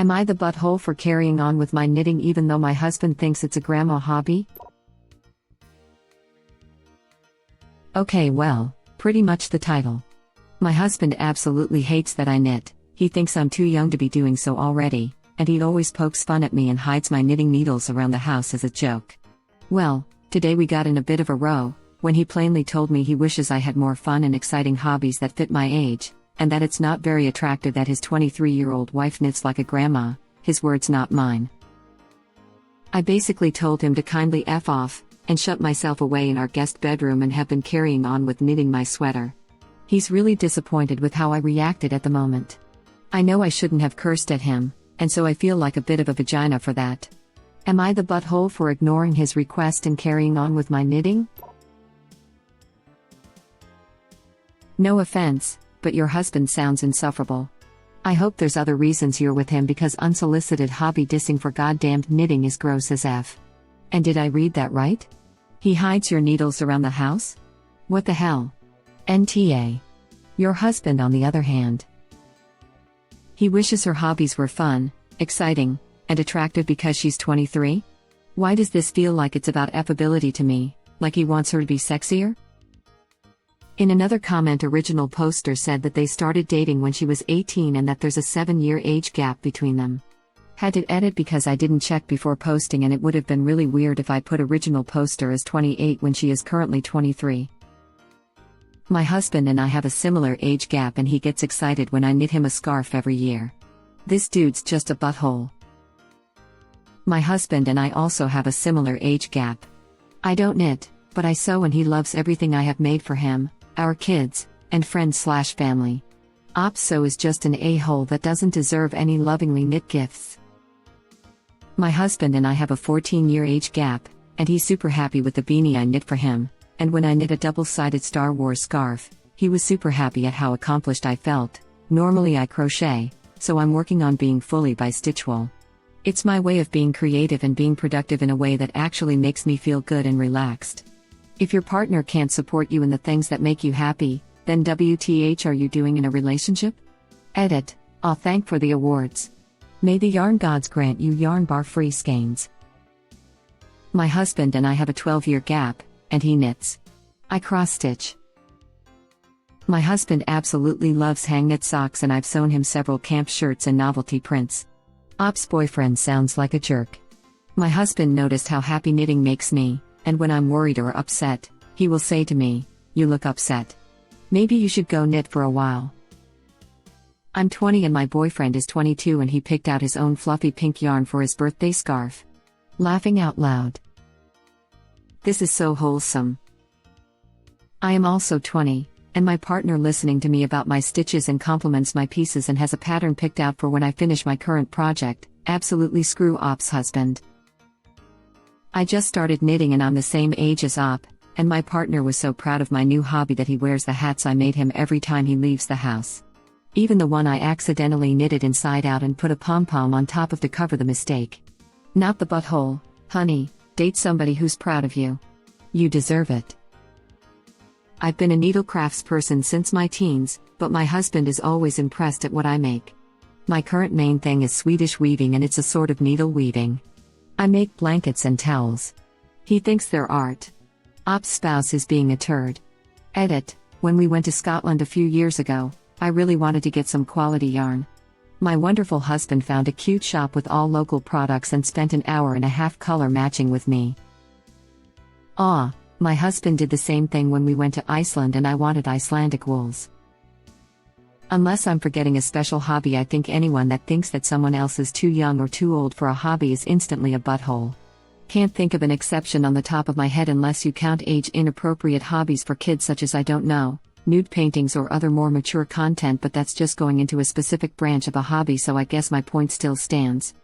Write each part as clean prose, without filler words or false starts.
Am I the butthole for carrying on with my knitting even though my husband thinks it's a grandma hobby? Okay, well, pretty much the title. My husband absolutely hates that I knit. He thinks I'm too young to be doing so already, and he always pokes fun at me and hides my knitting needles around the house as a joke. Well, today we got in a bit of a row, when he plainly told me he wishes I had more fun and exciting hobbies that fit my age, and that it's not very attractive that his 23-year-old wife knits like a grandma, his words not mine. I basically told him to kindly F off, and shut myself away in our guest bedroom and have been carrying on with knitting my sweater. He's really disappointed with how I reacted at the moment. I know I shouldn't have cursed at him, and so I feel like a bit of a vagina for that. Am I the butthole for ignoring his request and carrying on with my knitting? No offense, but your husband sounds insufferable. I hope there's other reasons you're with him because unsolicited hobby dissing for goddamned knitting is gross as F. And did I read that right? He hides your needles around the house? What the hell? NTA. Your husband, on the other hand. He wishes her hobbies were fun, exciting, and attractive because she's 23? Why does this feel like it's about F-ability to me, like he wants her to be sexier? In another comment, original poster said that they started dating when she was 18 and that there's a 7-year age gap between them. Had to edit because I didn't check before posting, and it would have been really weird if I put original poster as 28 when she is currently 23. My husband and I have a similar age gap and he gets excited when I knit him a scarf every year. This dude's just a butthole. My husband and I also have a similar age gap. I don't knit, but I sew and he loves everything I have made for him, our kids, and friends/family. So is just an a-hole that doesn't deserve any lovingly knit gifts. My husband and I have a 14-year age gap, and he's super happy with the beanie I knit for him, and when I knit a double-sided Star Wars scarf, he was super happy at how accomplished I felt. Normally I crochet, so I'm working on being fully by stitchwool. It's my way of being creative and being productive in a way that actually makes me feel good and relaxed. If your partner can't support you in the things that make you happy, then WTH are you doing in a relationship? Edit. Aw, thank for the awards. May the yarn gods grant you yarn bar free skeins. My husband and I have a 12-year gap, and he knits. I cross-stitch. My husband absolutely loves hang-knit socks and I've sewn him several camp shirts and novelty prints. Ops boyfriend sounds like a jerk. My husband noticed how happy knitting makes me, and when I'm worried or upset, he will say to me, "You look upset. Maybe you should go knit for a while." I'm 20 and my boyfriend is 22 and he picked out his own fluffy pink yarn for his birthday scarf. Laughing out loud. This is so wholesome. I am also 20, and my partner listening to me about my stitches and compliments my pieces and has a pattern picked out for when I finish my current project. Absolutely screw Op's husband. I just started knitting and I'm the same age as Op, and my partner was so proud of my new hobby that he wears the hats I made him every time he leaves the house. Even the one I accidentally knitted inside out and put a pom-pom on top of to cover the mistake. Not the butthole, honey, date somebody who's proud of you. You deserve it. I've been a needle crafts person since my teens, but my husband is always impressed at what I make. My current main thing is Swedish weaving and it's a sort of needle weaving. I make blankets and towels. He thinks they're art. Op's spouse is being a turd. Edit. When we went to Scotland a few years ago, I really wanted to get some quality yarn. My wonderful husband found a cute shop with all local products and spent an hour and a half color matching with me. My husband did the same thing when we went to Iceland and I wanted Icelandic wools. Unless I'm forgetting a special hobby, I think anyone that thinks that someone else is too young or too old for a hobby is instantly a butthole. Can't think of an exception on the top of my head unless you count age-inappropriate hobbies for kids such as nude paintings or other more mature content, but that's just going into a specific branch of a hobby, so I guess my point still stands.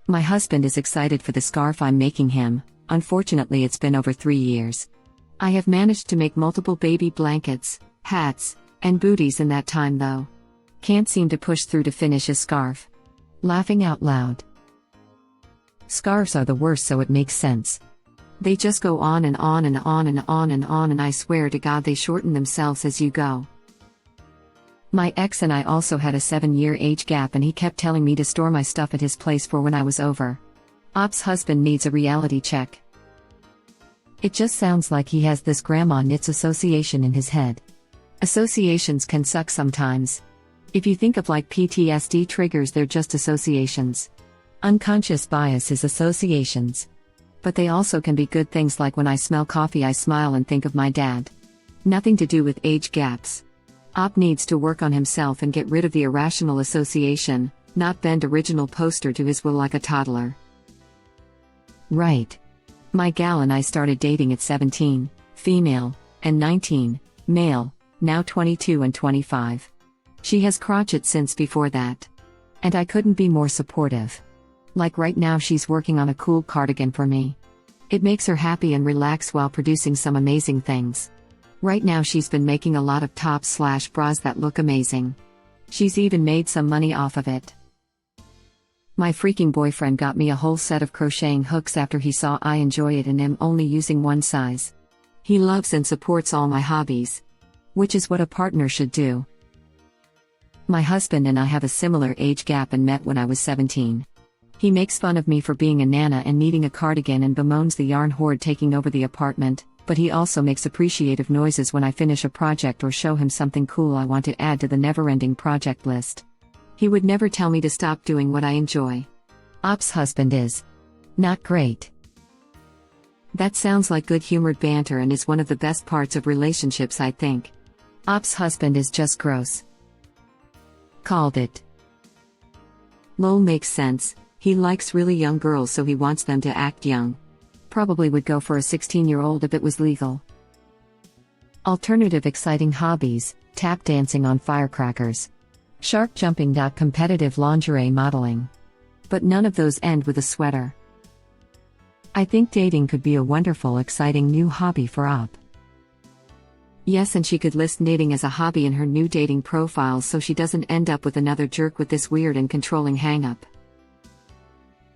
My husband is excited for the scarf I'm making him. Unfortunately, it's been over 3 years. I have managed to make multiple baby blankets, hats, and booties in that time though. Can't seem to push through to finish his scarf. Laughing out loud. Scarves are the worst, so it makes sense. They just go on and on and on and on and on, and I swear to God they shorten themselves as you go. My ex and I also had a 7-year age gap, and he kept telling me to store my stuff at his place for when I was over. Op's husband needs a reality check. It just sounds like he has this grandma knits association in his head. Associations can suck sometimes. If you think of like PTSD triggers, they're just associations. Unconscious bias is associations. But they also can be good things, like when I smell coffee I smile and think of my dad. Nothing to do with age gaps. Op needs to work on himself and get rid of the irrational association, not bend original poster to his will like a toddler. Right. My gal and I started dating at 17, female, and 19, male, now 22 and 25. She has crotchet since before that. And I couldn't be more supportive. Like right now she's working on a cool cardigan for me. It makes her happy and relax while producing some amazing things. Right now she's been making a lot of tops/bras that look amazing. She's even made some money off of it. My freaking boyfriend got me a whole set of crocheting hooks after he saw I enjoy it and am only using one size. He loves and supports all my hobbies. Which is what a partner should do. My husband and I have a similar age gap and met when I was 17. He makes fun of me for being a nana and needing a cardigan and bemoans the yarn horde taking over the apartment, but he also makes appreciative noises when I finish a project or show him something cool I want to add to the never-ending project list. He would never tell me to stop doing what I enjoy. Op's husband is not great. That sounds like good-humored banter and is one of the best parts of relationships, I think. Op's husband is just gross. Called it. Lol, makes sense. He likes really young girls, so he wants them to act young. Probably would go for a 16-year-old if it was legal. Alternative exciting hobbies: tap dancing on firecrackers, shark jumping. Competitive lingerie modeling. But none of those end with a sweater. I think dating could be a wonderful, exciting new hobby for Op. Yes, and she could list knitting as a hobby in her new dating profile so she doesn't end up with another jerk with this weird and controlling hang-up.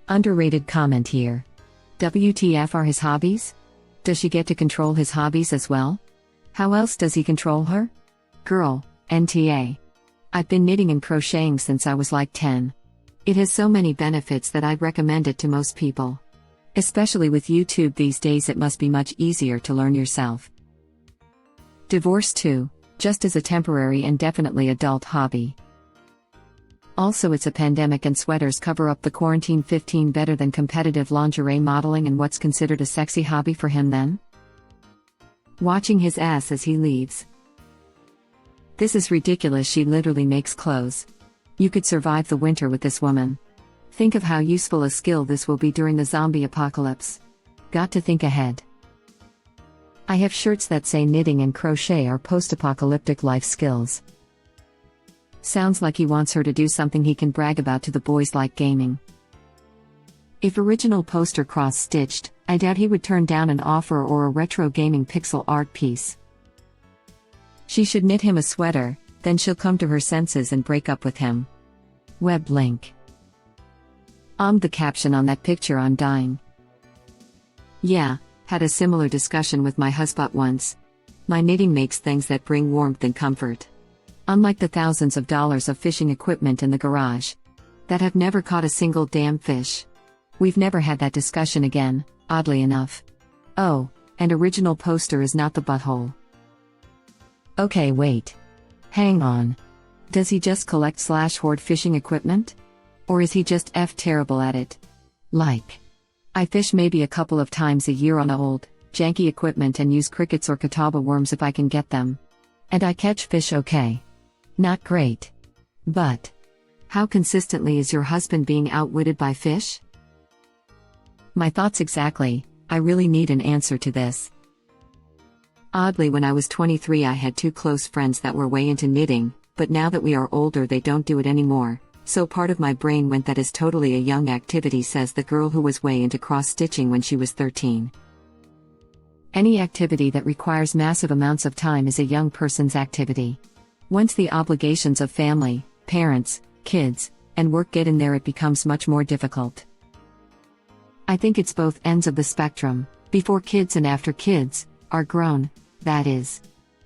Underrated comment here. WTF are his hobbies? Does she get to control his hobbies as well? How else does he control her? Girl, NTA. I've been knitting and crocheting since I was like 10. It has so many benefits that I'd recommend it to most people. Especially with YouTube these days, it must be much easier to learn yourself. Divorce too, just as a temporary and definitely adult hobby. Also, it's a pandemic and sweaters cover up the quarantine. 15 better than competitive lingerie modeling. And what's considered a sexy hobby for him then? Watching his ass as he leaves. This is ridiculous. She literally makes clothes. You could survive the winter with this woman. Think of how useful a skill this will be during the zombie apocalypse. Got to think ahead. I have shirts that say knitting and crochet are post-apocalyptic life skills. Sounds like he wants her to do something he can brag about to the boys, like gaming. If original poster cross-stitched, I doubt he would turn down an offer or a retro gaming pixel art piece. She should knit him a sweater, then she'll come to her senses and break up with him. Web link. The caption on that picture, I'm dying. Yeah, had a similar discussion with my husband once. My knitting makes things that bring warmth and comfort. Unlike the thousands of dollars of fishing equipment in the garage that have never caught a single damn fish. We've never had that discussion again, oddly enough. Oh, and original poster is not the butthole. Okay, wait. Hang on. Does he just collect/hoard fishing equipment? Or is he just terrible at it? Like, I fish maybe a couple of times a year on old, janky equipment and use crickets or catawba worms if I can get them. And I catch fish okay. Not great. But how consistently is your husband being outwitted by fish? My thoughts exactly. I really need an answer to this. Oddly, when I was 23 I had 2 close friends that were way into knitting, but now that we are older they don't do it anymore, so part of my brain went that is totally a young activity, says the girl who was way into cross-stitching when she was 13. Any activity that requires massive amounts of time is a young person's activity. Once the obligations of family, parents, kids, and work get in there, it becomes much more difficult. I think it's both ends of the spectrum, before kids and after kids are grown, that is.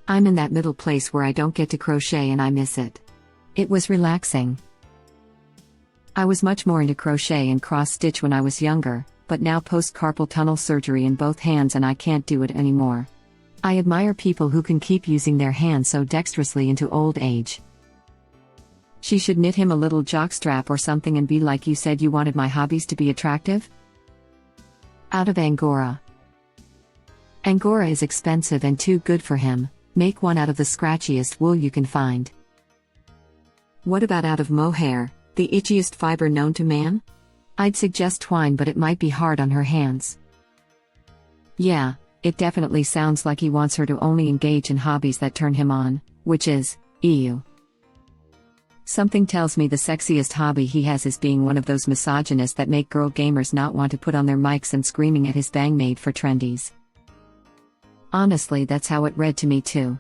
I'm in that middle place where I don't get to crochet and I miss it. It was relaxing. I was much more into crochet and cross-stitch when I was younger, but now post-carpal tunnel surgery in both hands and I can't do it anymore. I admire people who can keep using their hands so dexterously into old age. She should knit him a little jockstrap or something and be like, you said you wanted my hobbies to be attractive? Out of Angora. Angora is expensive and too good for him. Make one out of the scratchiest wool you can find. What about out of mohair, the itchiest fiber known to man? I'd suggest twine, but it might be hard on her hands. Yeah, it definitely sounds like he wants her to only engage in hobbies that turn him on, which is, ew. Something tells me the sexiest hobby he has is being one of those misogynists that make girl gamers not want to put on their mics and screaming at his bang made for trendies. Honestly, that's how it read to me too.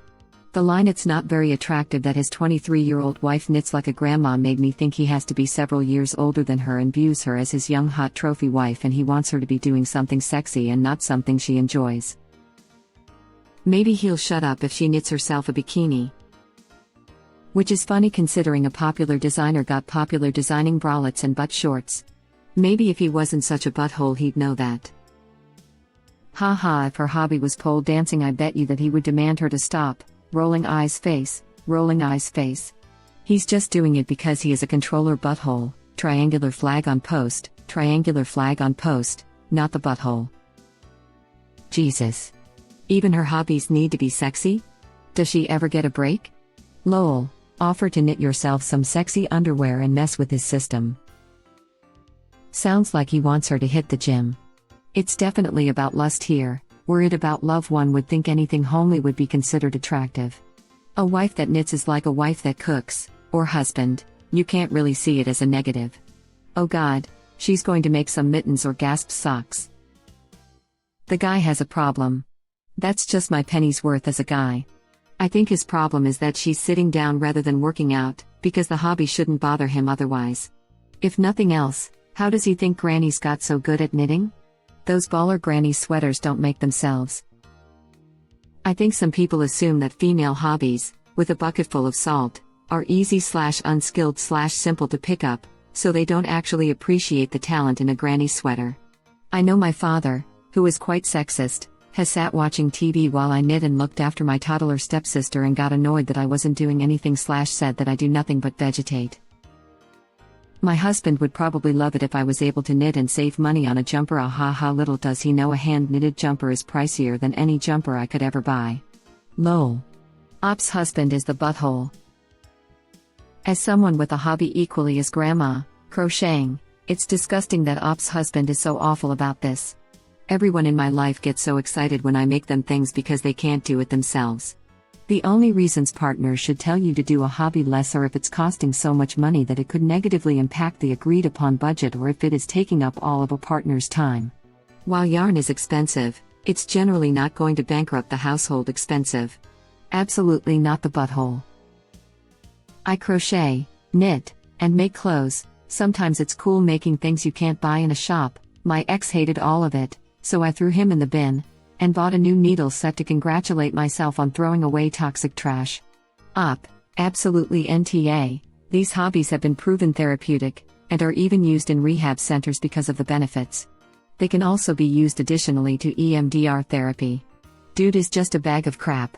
The line "it's not very attractive that his 23-year-old wife knits like a grandma" made me think he has to be several years older than her and views her as his young hot trophy wife, and he wants her to be doing something sexy and not something she enjoys. Maybe he'll shut up if she knits herself a bikini. Which is funny considering a popular designer got popular designing bralettes and butt shorts. Maybe if he wasn't such a butthole he'd know that. Haha, if her hobby was pole dancing, I bet you that he would demand her to stop. Rolling eyes face, rolling eyes face. He's just doing it because he is a controller butthole. Triangular flag on post, not the butthole. Jesus. Even her hobbies need to be sexy? Does she ever get a break? Lol, offer to knit yourself some sexy underwear and mess with his system. Sounds like he wants her to hit the gym. It's definitely about lust here. Were it about love, one would think anything homely would be considered attractive. A wife that knits is like a wife that cooks, or husband. You can't really see it as a negative. Oh God, she's going to make some mittens or gasp socks. The guy has a problem. That's just my penny's worth as a guy. I think his problem is that she's sitting down rather than working out, because the hobby shouldn't bother him otherwise. If nothing else, how does he think grannies got so good at knitting? Those baller granny sweaters don't make themselves. I think some people assume that female hobbies, with a bucket full of salt, are easy/unskilled/simple to pick up, so they don't actually appreciate the talent in a granny sweater. I know my father, who is quite sexist, has sat watching TV while I knit and looked after my toddler stepsister and got annoyed that I wasn't doing anything/said that I do nothing but vegetate. My husband would probably love it if I was able to knit and save money on a jumper. Ahaha, little does he know a hand-knitted jumper is pricier than any jumper I could ever buy. Lol. Op's husband is the butthole. As someone with a hobby equally as grandma, crocheting, it's disgusting that Op's husband is so awful about this. Everyone in my life gets so excited when I make them things because they can't do it themselves. The only reasons partners should tell you to do a hobby less are if it's costing so much money that it could negatively impact the agreed upon budget, or if it is taking up all of a partner's time. While yarn is expensive, it's generally not going to bankrupt the household expensive. Absolutely not the butthole. I crochet, knit, and make clothes. Sometimes it's cool making things you can't buy in a shop. My ex hated all of it, so I threw him in the bin and bought a new needle set to congratulate myself on throwing away toxic trash. Absolutely NTA, these hobbies have been proven therapeutic, and are even used in rehab centers because of the benefits. They can also be used additionally to EMDR therapy. Dude is just a bag of crap.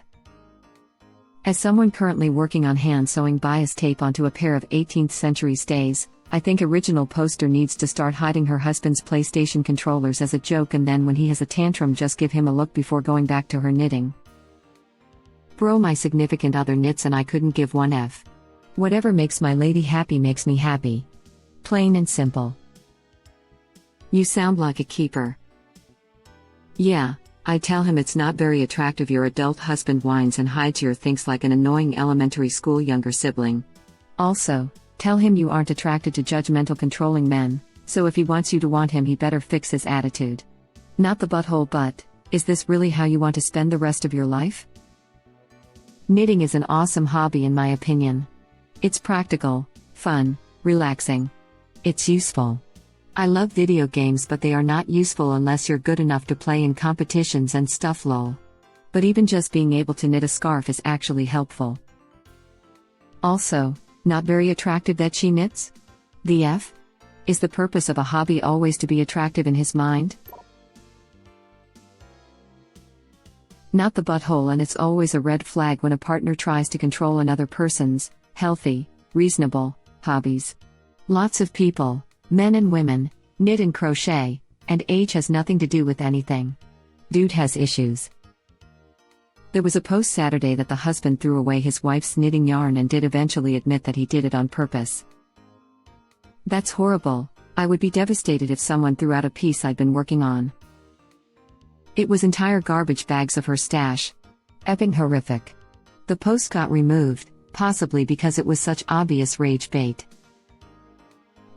As someone currently working on hand sewing bias tape onto a pair of 18th century stays, I think original poster needs to start hiding her husband's PlayStation controllers as a joke, and then when he has a tantrum just give him a look before going back to her knitting. Bro, my significant other knits and I couldn't give one F. Whatever makes my lady happy makes me happy. Plain and simple. You sound like a keeper. Yeah, I tell him it's not very attractive your adult husband whines and hides your things like an annoying elementary school younger sibling. Also, tell him you aren't attracted to judgmental controlling men, so if he wants you to want him he better fix his attitude. Not the butthole, but, is this really how you want to spend the rest of your life? Knitting is an awesome hobby in my opinion. It's practical, fun, relaxing. It's useful. I love video games, but they are not useful unless you're good enough to play in competitions and stuff lol. But even just being able to knit a scarf is actually helpful. Also, not very attractive that she knits? The F? Is the purpose of a hobby always to be attractive in his mind? Not the butthole, and it's always a red flag when a partner tries to control another person's healthy, reasonable hobbies. Lots of people, men and women, knit and crochet, and age has nothing to do with anything. Dude has issues. There was a post Saturday that the husband threw away his wife's knitting yarn and did eventually admit that he did it on purpose. That's horrible. I would be devastated if someone threw out a piece I'd been working on. It was entire garbage bags of her stash. Epping horrific. The post got removed, possibly because it was such obvious rage bait.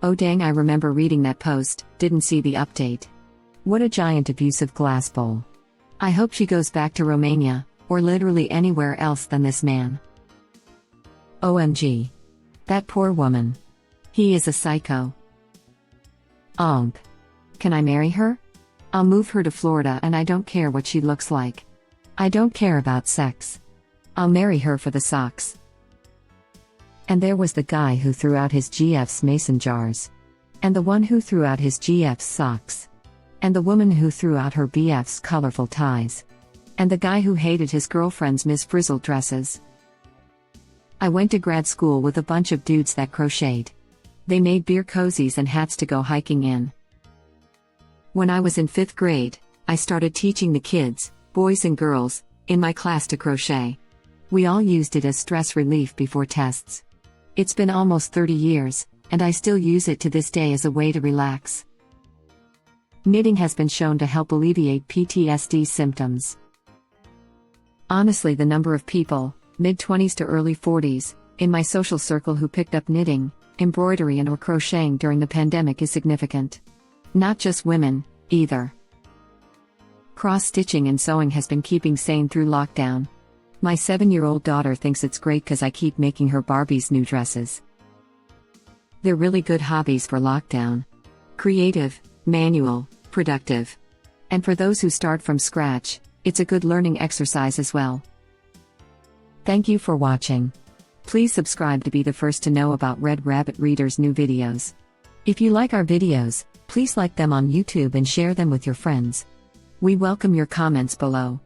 Oh dang, I remember reading that post, didn't see the update. What a giant abusive glass bowl. I hope she goes back to Romania, or literally anywhere else than this man. OMG. That poor woman. He is a psycho. Onk. Can I marry her? I'll move her to Florida and I don't care what she looks like. I don't care about sex. I'll marry her for the socks. And there was the guy who threw out his GF's mason jars. And the one who threw out his GF's socks. And the woman who threw out her BF's colorful ties. And the guy who hated his girlfriend's Miss Frizzled dresses. I went to grad school with a bunch of dudes that crocheted. They made beer cozies and hats to go hiking in. When I was in 5th grade, I started teaching the kids, boys and girls, in my class to crochet. We all used it as stress relief before tests. It's been almost 30 years, and I still use it to this day as a way to relax. Knitting has been shown to help alleviate PTSD symptoms. Honestly, the number of people, mid-20s to early 40s, in my social circle who picked up knitting, embroidery and/or crocheting during the pandemic is significant. Not just women, either. Cross-stitching and sewing has been keeping sane through lockdown. My 7-year-old daughter thinks it's great because I keep making her Barbie's new dresses. They're really good hobbies for lockdown. Creative, manual, productive. And for those who start from scratch, it's a good learning exercise as well. Thank you for watching. Please subscribe to be the first to know about Red Rabbit Reader's new videos. If you like our videos, please like them on YouTube and share them with your friends. We welcome your comments below.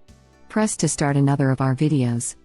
Press to start another of our videos.